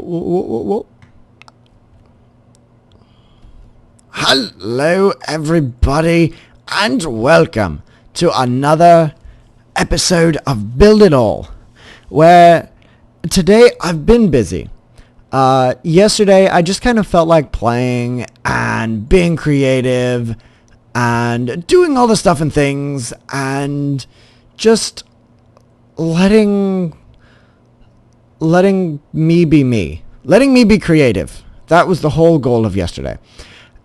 Whoa. Hello everybody and welcome to another episode of Build It All, where today I've been busy. Yesterday I just kind of felt like playing and being creative and doing all the stuff and things and just letting me be me. Letting me be creative. That was the whole goal of yesterday.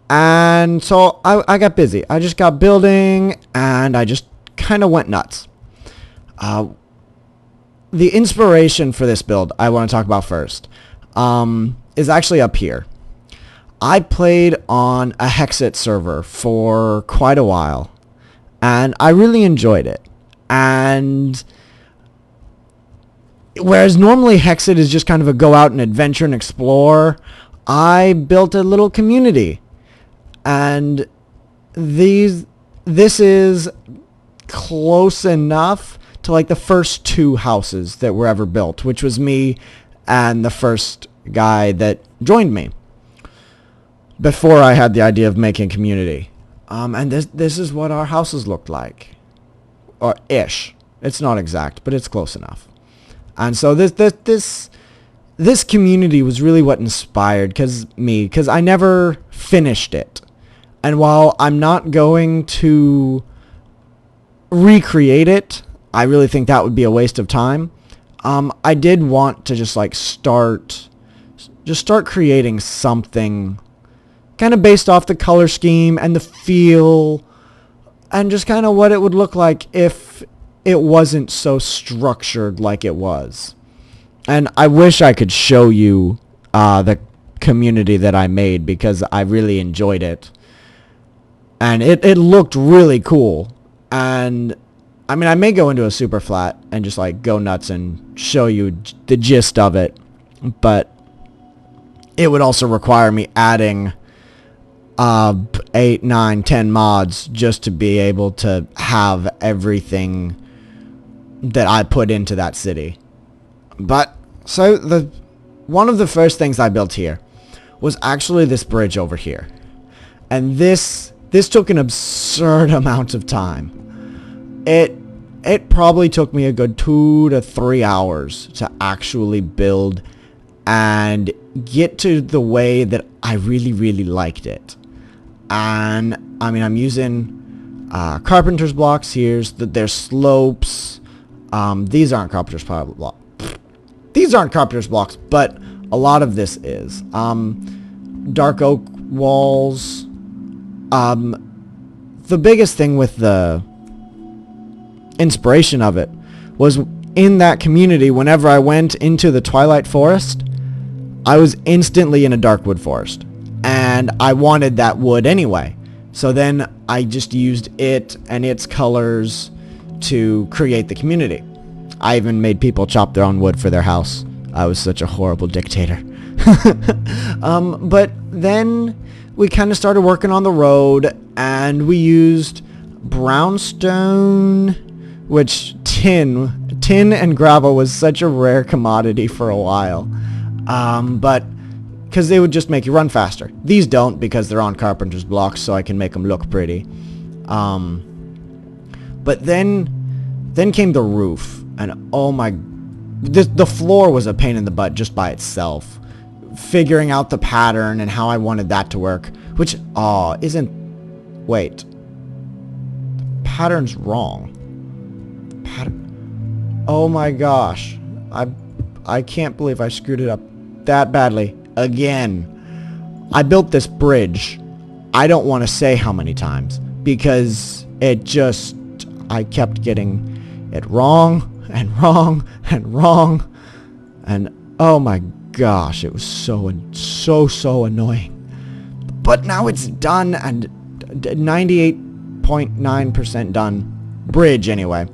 And so I got busy. I just got building and I just kind of went nuts. The inspiration for this build I want to talk about first is actually up here. I played on a Hexit server for quite a while and I really enjoyed it. And whereas normally Hexit is just kind of a go out and adventure and explore, I built a little community. And this is close enough to like the first two houses that were ever built, which was me and the first guy that joined me before I had the idea of making community. And this is what our houses looked like, or ish. It's not exact, but it's close enough. And so this community was really what inspired because I never finished it. And while I'm not going to recreate it, I really think that would be a waste of time. I did want to just start creating something kind of based off the color scheme and the feel and just kind of what it would look like if it wasn't so structured like it was. And I wish I could show you the community that I made because I really enjoyed it. And it looked really cool. And I mean, I may go into a super flat and just go nuts and show you the gist of it. But it would also require me adding 8, 9, 10 mods just to be able to have everything that I put into that city. But so one of the first things I built here was actually this bridge over here. And this took an absurd amount of time. It probably took me a good 2 to 3 hours to actually build and get to the way that I really, really liked it. And I mean, I'm using carpenter's blocks here. There's slopes. These aren't carpenter's blocks. These aren't carpenter's blocks, but a lot of this is. Dark oak walls. The biggest thing with the inspiration of it was in that community, whenever I went into the Twilight Forest, I was instantly in a dark wood forest. And I wanted that wood anyway. So then I just used it and its colors to create the community. I even made people chop their own wood for their house. I was such a horrible dictator. But then we kind of started working on the road and we used brownstone, which tin and gravel was such a rare commodity for a while. But because they would just make you run faster. These don't because they're on carpenter's blocks, so I can make them look pretty. But then came the roof, and oh my, the floor was a pain in the butt just by itself. Figuring out the pattern and how I wanted that to work, which wait, pattern's wrong. Oh my gosh, I can't believe I screwed it up that badly again. I built this bridge, I don't want to say how many times, because I kept getting it wrong and wrong and wrong, and oh my gosh, it was so annoying. But now it's done, and 98.9% done. Bridge anyway.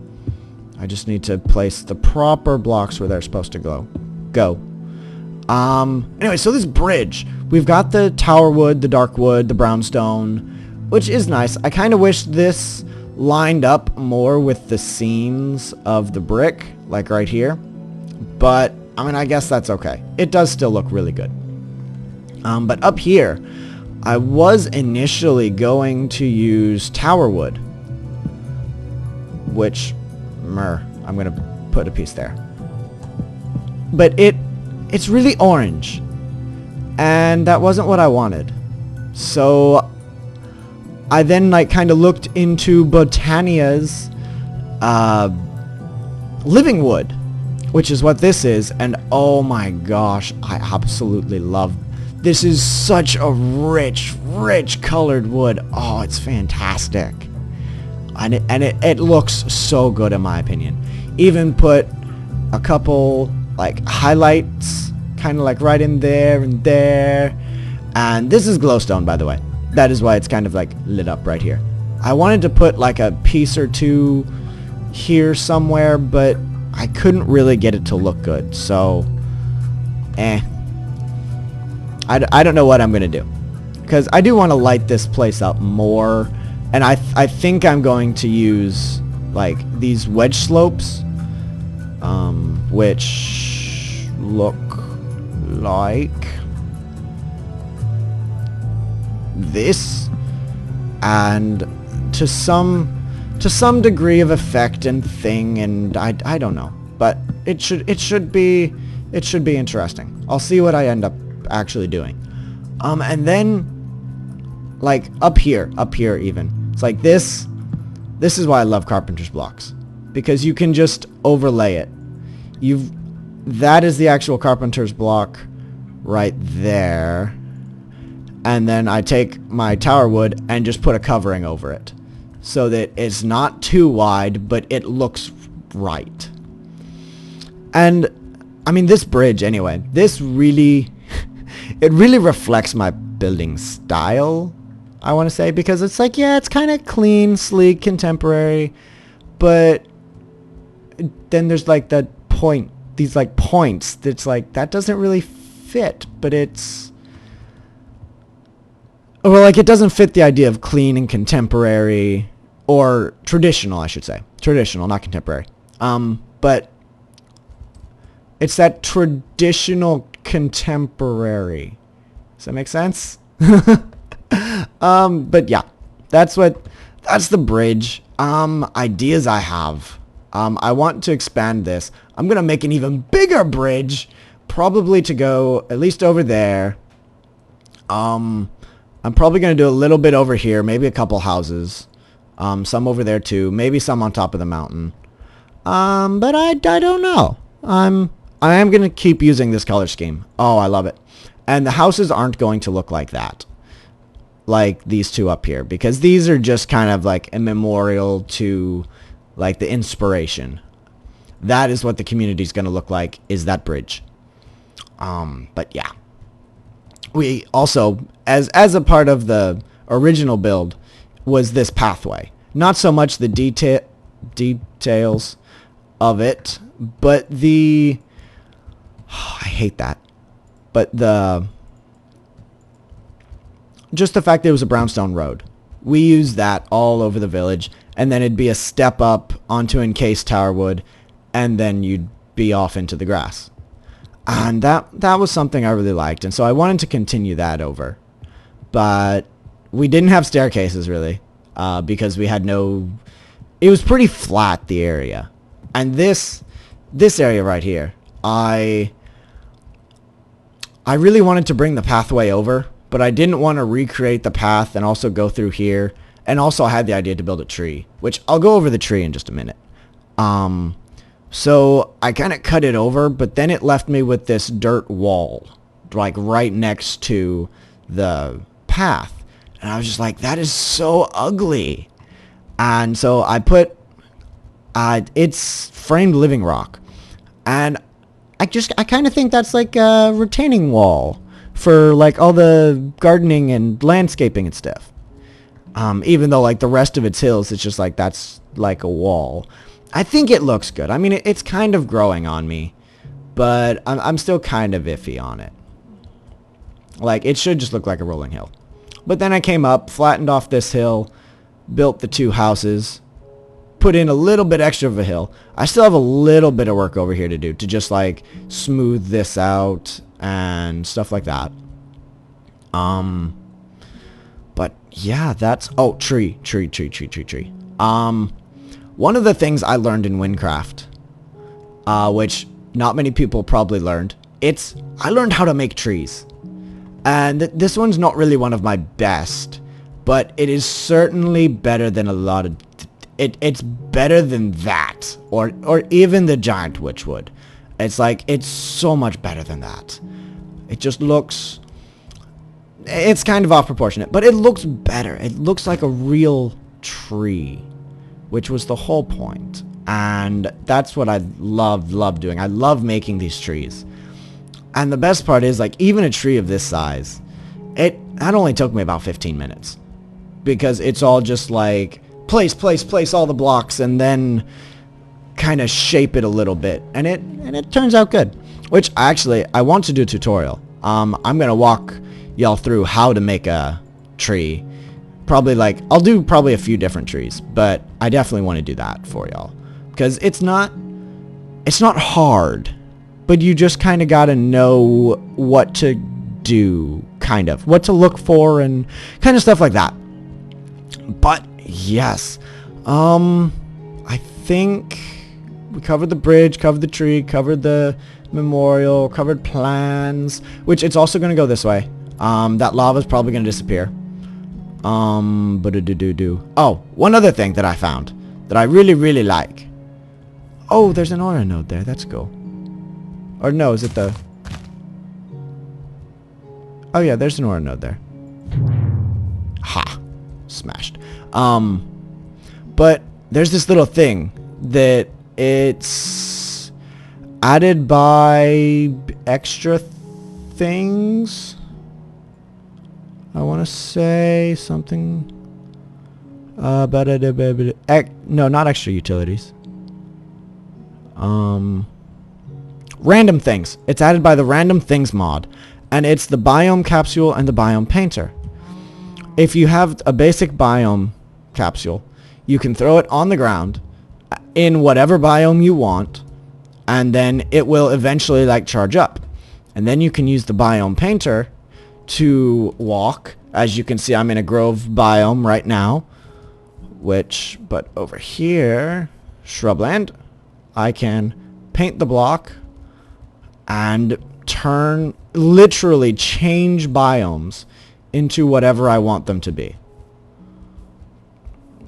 I just need to place the proper blocks where they're supposed to go. Anyway, so this bridge, we've got the tower wood, the dark wood, the brownstone, which is nice. I kind of wish this lined up more with the seams of the brick, like right here. But I mean, I guess that's okay. It does still look really good. But up here, I was initially going to use tower wood, which, I'm going to put a piece there. But it's really orange, and that wasn't what I wanted. So I then like kind of looked into Botania's living wood, which is what this is, and oh my gosh, I absolutely love. This is such a rich colored wood. Oh, it's fantastic. And it looks so good in my opinion. Even put a couple like highlights kind of like right in there and there. And this is glowstone, by the way. That is why it's kind of like lit up right here. I wanted to put like a piece or two here somewhere, but I couldn't really get it to look good. So, I don't know what I'm going to do. Because I do want to light this place up more. And I think I'm going to use like these wedge slopes, which look like this, and to some degree of effect and thing, and I don't know, but it should be interesting. I'll see what I end up actually doing. And then like up here even. It's like this is why I love carpenter's blocks, because you can just overlay it. That is the actual carpenter's block right there. And then I take my tower wood and just put a covering over it so that it's not too wide, but it looks right. And I mean, this bridge anyway, this really it really reflects my building style, I want to say, because it's like, yeah, it's kind of clean, sleek, contemporary, but then there's like these like points that's like, that doesn't really fit, but it's, well, like it doesn't fit the idea of clean and contemporary, or traditional, I should say. Traditional, not contemporary. But it's that traditional contemporary. Does that make sense? But yeah, that's the bridge. Ideas I have. I want to expand this. I'm going to make an even bigger bridge, probably to go at least over there. I'm probably going to do a little bit over here, maybe a couple houses. Some over there too, maybe some on top of the mountain. But I don't know. I am going to keep using this color scheme. Oh, I love it. And the houses aren't going to look like that, like these two up here, because these are just kind of like a memorial to like the inspiration. That is what the community is going to look like, is that bridge. But yeah, we also, as a part of the original build, was this pathway. Not so much the details of it, but the I hate that. But just the fact that it was a brownstone road. We used that all over the village, and then it'd be a step up onto encased tower wood, and then you'd be off into the grass. And that was something I really liked, and so I wanted to continue that over. But we didn't have staircases really, because we had no. It was pretty flat, the area, and this area right here, I really wanted to bring the pathway over, but I didn't want to recreate the path and also go through here. And also I had the idea to build a tree, which I'll go over the tree in just a minute. So I kind of cut it over, but then it left me with this dirt wall, like right next to the path. And I was just like, that is so ugly. And so I put, it's framed living rock. And I kind of think that's like a retaining wall for like all the gardening and landscaping and stuff. Even though like the rest of its hills, it's just like, that's like a wall. I think it looks good. I mean, it's kind of growing on me, but I'm still kind of iffy on it. Like, it should just look like a rolling hill. But then I came up, flattened off this hill, built the two houses, put in a little bit extra of a hill. I still have a little bit of work over here to do to just like smooth this out and stuff like that. But yeah, that's, oh, tree. One of the things I learned in Windcraft, which not many people probably learned, I learned how to make trees. And this one's not really one of my best, but it is certainly better than a lot of, it's better than that, or even the giant witchwood. It's like, it's so much better than that. It just looks, it's kind of off proportionate, but it looks better. It looks like a real tree, which was the whole point. And that's what I love doing. I love making these trees. And the best part is, like, even a tree of this size, that only took me about 15 minutes. Because it's all just like, place all the blocks, and then kind of shape it a little bit. And it turns out good. Which, actually, I want to do a tutorial. I'm going to walk y'all through how to make a tree. Probably, like, I'll do probably a few different trees. But I definitely want to do that for y'all. Because it's not hard. But you just kind of got to know what to do, kind of. What to look for and kind of stuff like that. But, yes. I think we covered the bridge, covered the tree, covered the memorial, covered plans. Which, it's also going to go this way. That lava's probably going to disappear. Oh, one other thing that I found that I really like. Oh, there's an aura node there. That's cool. Or no, is it the... Oh yeah, there's an aura node there. Ha! Smashed. But there's this little thing that it's added by extra things. I want to say something about it. No, not extra utilities. Random things. It's added by the random things mod, and it's the biome capsule and the biome painter. If you have a basic biome capsule, you can throw it on the ground in whatever biome you want, and then it will eventually like charge up. And then you can use the biome painter to walk. As you can see, I'm in a grove biome right now, but over here, shrubland, I can paint the block and literally change biomes into whatever I want them to be.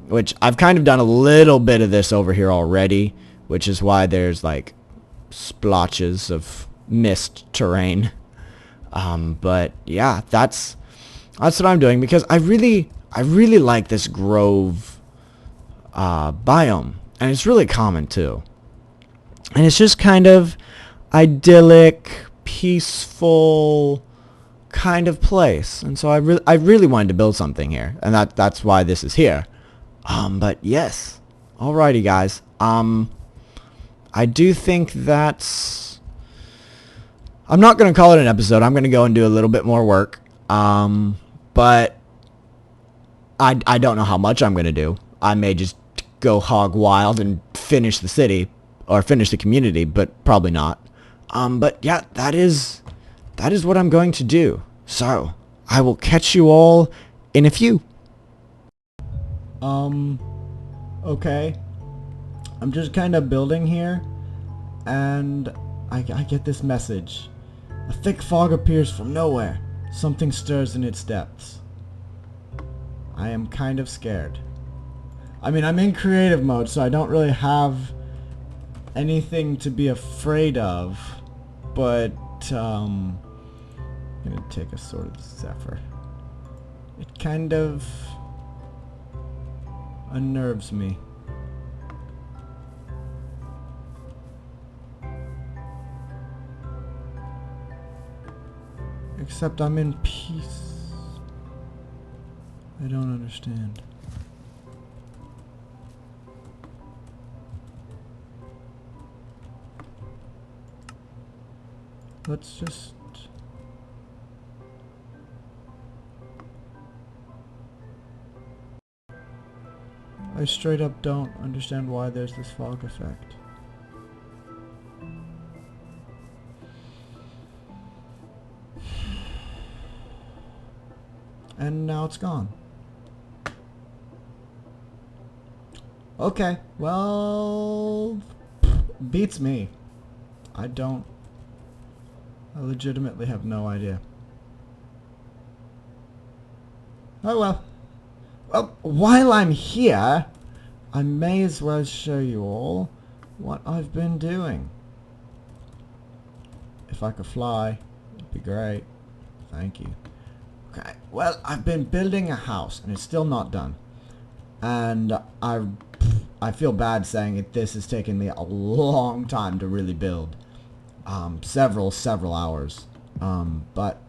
Which I've kind of done a little bit of this over here already, which is why there's like splotches of mist terrain. But yeah, that's what I'm doing, because I really like this grove biome, and it's really common too. And it's just kind of idyllic, peaceful kind of place. And so I really wanted to build something here, and that's why this is here. But yes. Alrighty, guys. I do think that's... I'm not going to call it an episode. I'm going to go and do a little bit more work. But I don't know how much I'm going to do. I may just go hog wild and finish the city, or finish the community, but probably not. But yeah, that is what I'm going to do. So, I will catch you all in a few. Okay. I'm just kind of building here, and I get this message. A thick fog appears from nowhere. Something stirs in its depths. I am kind of scared. I mean, I'm in creative mode, so I don't really have anything to be afraid of, but I'm gonna take a Sword of Zephyr. It kind of unnerves me. Except I'm in peace. I don't understand. Let's just... I straight up don't understand why there's this fog effect. And now it's gone. Okay, well, beats me. I legitimately have no idea. Oh well. Well, while I'm here, I may as well show you all what I've been doing. If I could fly, it'd be great. Thank you. Okay, well, I've been building a house, and it's still not done. And I feel bad saying it. This has taken me a long time to really build. Several hours. But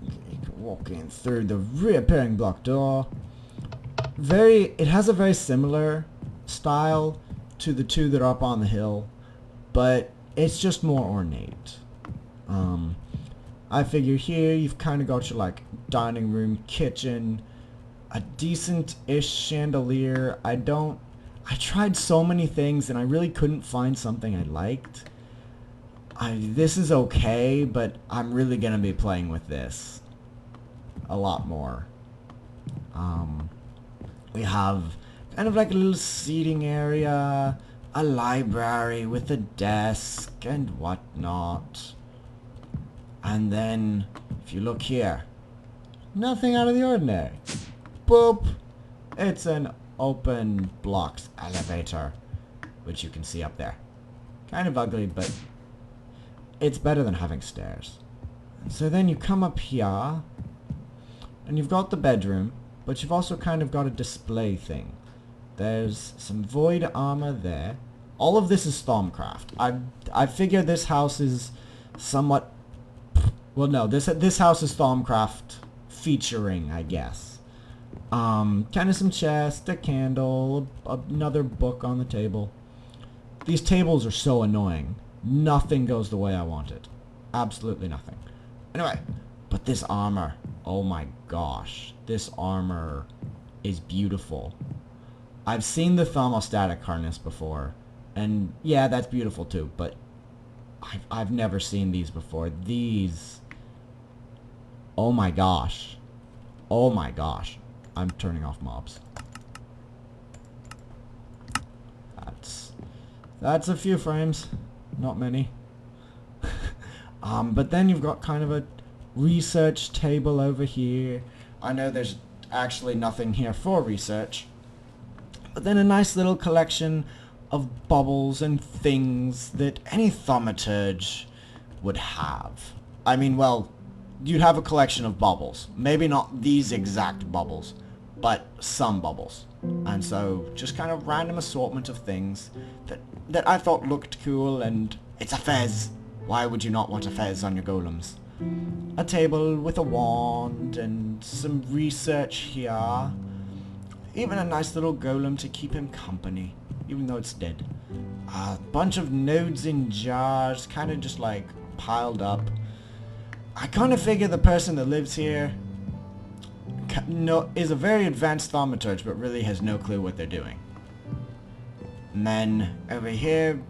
you can walk in through the reappearing block door. It has a very similar style to the two that are up on the hill, but it's just more ornate. I figure here you've kind of got your like dining room, kitchen, a decent-ish chandelier. I tried so many things and I really couldn't find something I liked. This is okay, but I'm really gonna be playing with this a lot more. We have kind of like a little seating area, a library with a desk and whatnot. And then, if you look here, nothing out of the ordinary. Boop! It's an open blocks elevator, which you can see up there. Kind of ugly, but it's better than having stairs. And so then you come up here, and you've got the bedroom, but you've also kind of got a display thing. There's some void armor there. All of this is Stormcraft. I figure this house is somewhat... Well, no, this house is Stormcraft featuring, I guess. Kind of some chest, a candle, another book on the table. These tables are so annoying. Nothing goes the way I want it. Absolutely nothing. Anyway, but this armor, oh my gosh, this armor is beautiful. I've seen the thermostatic harness before, and yeah, that's beautiful too, but I've never seen these before. These, oh my gosh. Oh my gosh. I'm turning off mobs. That's a few frames. Not many. But then you've got kind of a research table over here. I know there's actually nothing here for research. But then a nice little collection of bubbles and things that any thaumaturge would have. I mean, well, you'd have a collection of bubbles. Maybe not these exact bubbles, but some bubbles. And so, just kind of random assortment of things that I thought looked cool, and it's a fez. Why would you not want a fez on your golems? A table with a wand and some research here. Even a nice little golem to keep him company, even though it's dead. A bunch of nodes in jars, kind of just like piled up. I kind of figure the person that lives here is a very advanced thaumaturge, but really has no clue what they're doing. And then over here,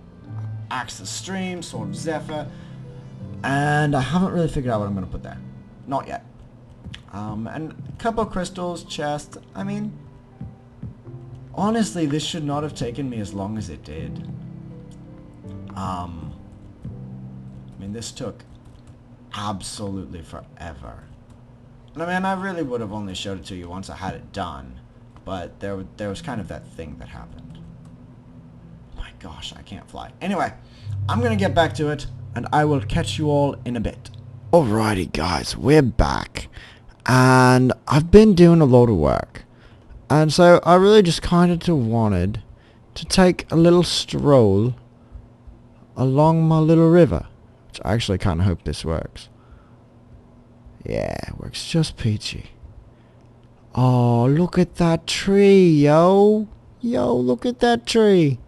Axe of Stream, Sword of Zephyr, and I haven't really figured out what I'm going to put there. Not yet. And a couple of crystals, chest. I mean, honestly, this should not have taken me as long as it did. I mean, this took absolutely forever. And I mean, I really would have only showed it to you once I had it done, but there was kind of that thing that happened. My gosh, I can't fly. Anyway, I'm gonna get back to it, and I will catch you all in a bit. Alrighty guys, we're back, and I've been doing a lot of work, and so I really just kind of wanted to take a little stroll along my little river, which I actually kind of hope this works. Yeah, it works just peachy. Oh, look at that tree, yo. Yo, look at that tree.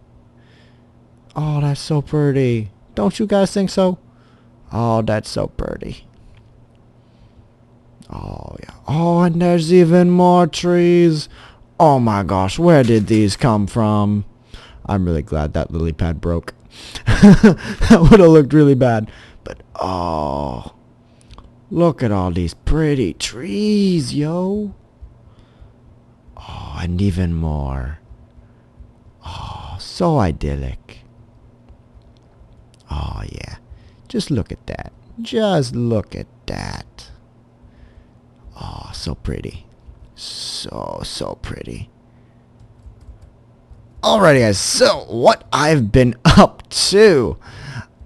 Oh, that's so pretty. Don't you guys think so? Oh, that's so pretty. Oh, yeah. Oh, and there's even more trees. Oh my gosh, where did these come from? I'm really glad that lily pad broke. That would have looked really bad. But, oh, look at all these pretty trees, yo. Oh, and even more. Oh, so idyllic. Oh, yeah. Just look at that. Just look at that. Oh, so pretty. So pretty. Alrighty, guys. So, what I've been up to.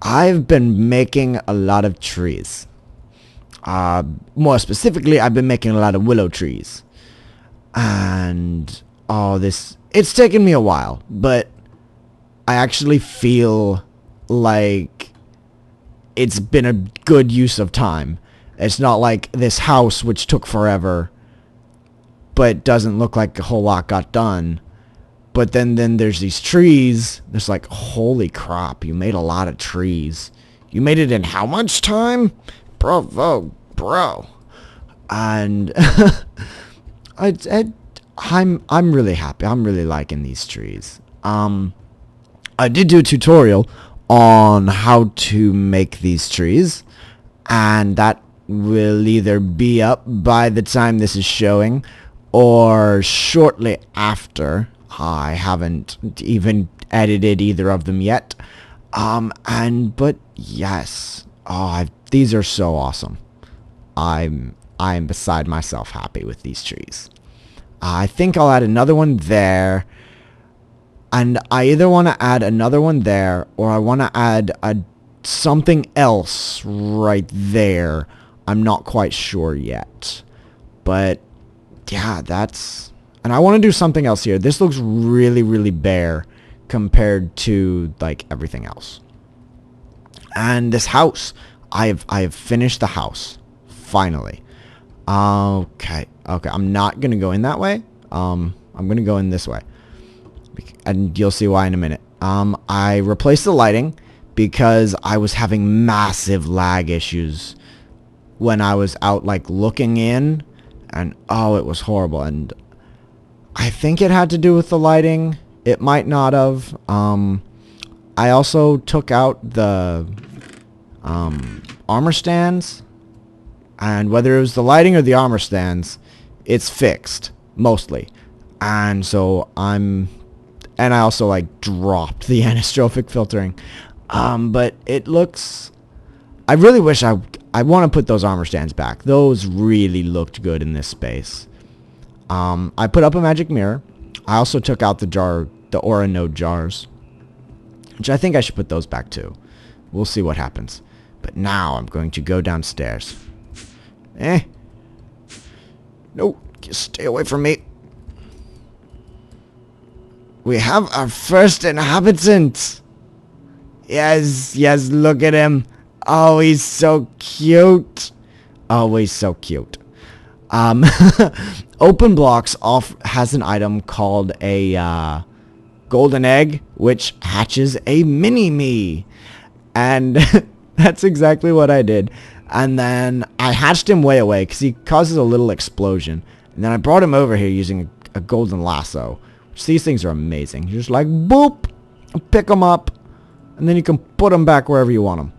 I've been making a lot of trees. More specifically, I've been making a lot of willow trees. And, it's taken me a while, but I actually feel like it's been a good use of time. It's not like this house, which took forever, but doesn't look like a whole lot got done. But then there's these trees. There's like, holy crap, you made a lot of trees. You made it in how much time? Bravo, bro. And I'm really happy. I'm really liking these trees. I did do a tutorial on how to make these trees, and that will either be up by the time this is showing or shortly after. I haven't even edited either of them yet. But yes, these are so awesome. I'm beside myself happy with these trees. I think I'll add another one there. And I either want to add another one there, or I want to add something else right there. I'm not quite sure yet. But, yeah, that's... And I want to do something else here. This looks really, really bare compared to, like, everything else. And this house. I have finished the house. Finally. Okay. I'm not going to go in that way. I'm going to go in this way. And you'll see why in a minute. I replaced the lighting because I was having massive lag issues when I was out, like, looking in. And, it was horrible. And I think it had to do with the lighting. It might not have. I also took out the armor stands. And whether it was the lighting or the armor stands, it's fixed, mostly. And so And I also, like, dropped the anistrophic filtering. But it looks... I really wish I want to put those armor stands back. Those really looked good in this space. I put up a magic mirror. I also took out the aura node jars, which I think I should put those back too. We'll see what happens. But now I'm going to go downstairs. No, just stay away from me. We have our first inhabitant. Yes, look at him. Oh, he's so cute. Oh, he's so cute. Open Blocks has an item called a golden egg, which hatches a mini-me. And that's exactly what I did. And then I hatched him way away because he causes a little explosion. And then I brought him over here using a golden lasso. These things are amazing. You're just like, boop, pick them up, and then you can put them back wherever you want them.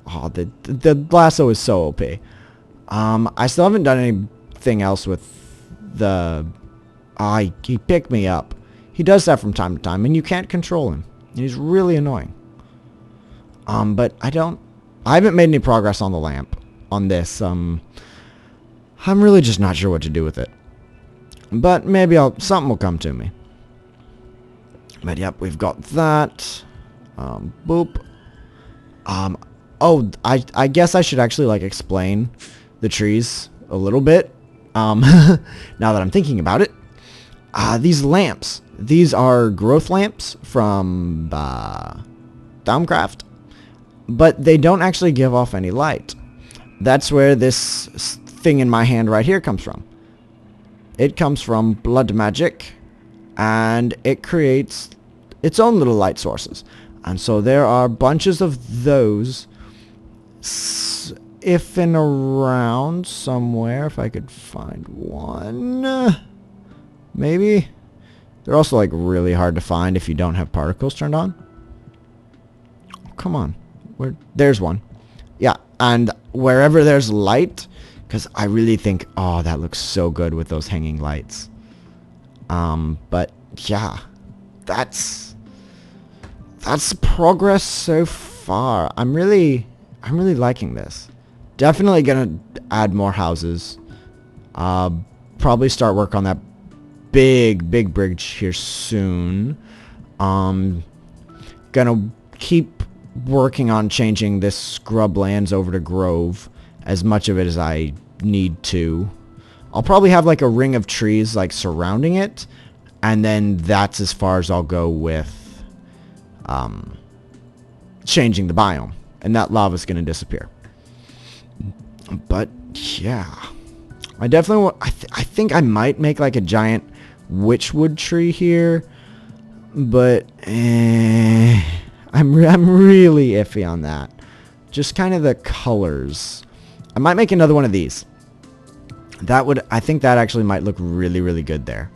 Oh, the lasso is so OP. I still haven't done anything else with the... he picked me up. He does that from time to time, and you can't control him. He's really annoying. But I haven't made any progress on the lamp on this. I'm really just not sure what to do with it. But maybe something will come to me. But yep, we've got that. Boop. I guess I should actually, like, explain the trees a little bit. Now that I'm thinking about it. These lamps. These are growth lamps from Thaumcraft. But they don't actually give off any light. That's where this thing in my hand right here comes from. It comes from blood magic. And it creates its own little light sources. And so there are bunches of those if and around somewhere. If I could find one. Maybe. They're also like really hard to find if you don't have particles turned on. Oh, come on. There's one. Yeah, and wherever there's light, because I really think, oh, that looks so good with those hanging lights. But yeah, that's progress so far. I'm really liking this. Definitely gonna add more houses. Probably start work on that big bridge here soon. Gonna keep working on changing this scrublands over to grove, as much of it as I need to. I'll probably have like a ring of trees like surrounding it, and then that's as far as I'll go with changing the biome, and that lava's gonna disappear. But yeah, I definitely want, I think I might make like a giant witchwood tree here, but I'm really iffy on that. Just kind of the colors. I might make another one of these. I think that actually might look really good there.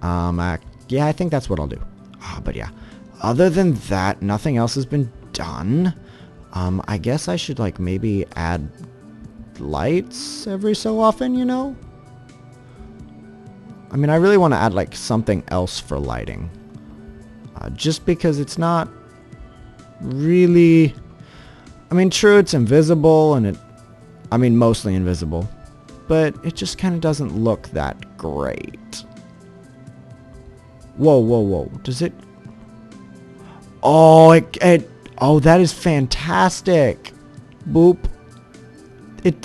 Yeah, I think that's what I'll do. But yeah, other than that, nothing else has been done. I guess I should like maybe add lights every so often, you know? I mean, I really want to add like something else for lighting. Just because it's not really... I mean, true, it's invisible, and I mean, mostly invisible. But it just kind of doesn't look that great. Whoa. Does it... Oh, oh, that is fantastic. Boop. It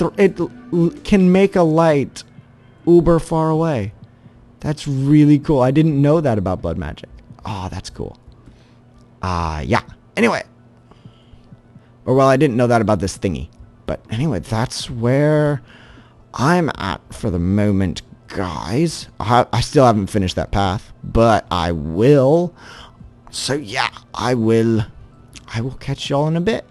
can make a light uber far away. That's really cool. I didn't know that about blood magic. Oh, that's cool. Yeah. Anyway. Or, well, I didn't know that about this thingy. But anyway, that's where I'm at for the moment, guys. I still haven't finished that path, but I will. So, yeah, I will catch y'all in a bit.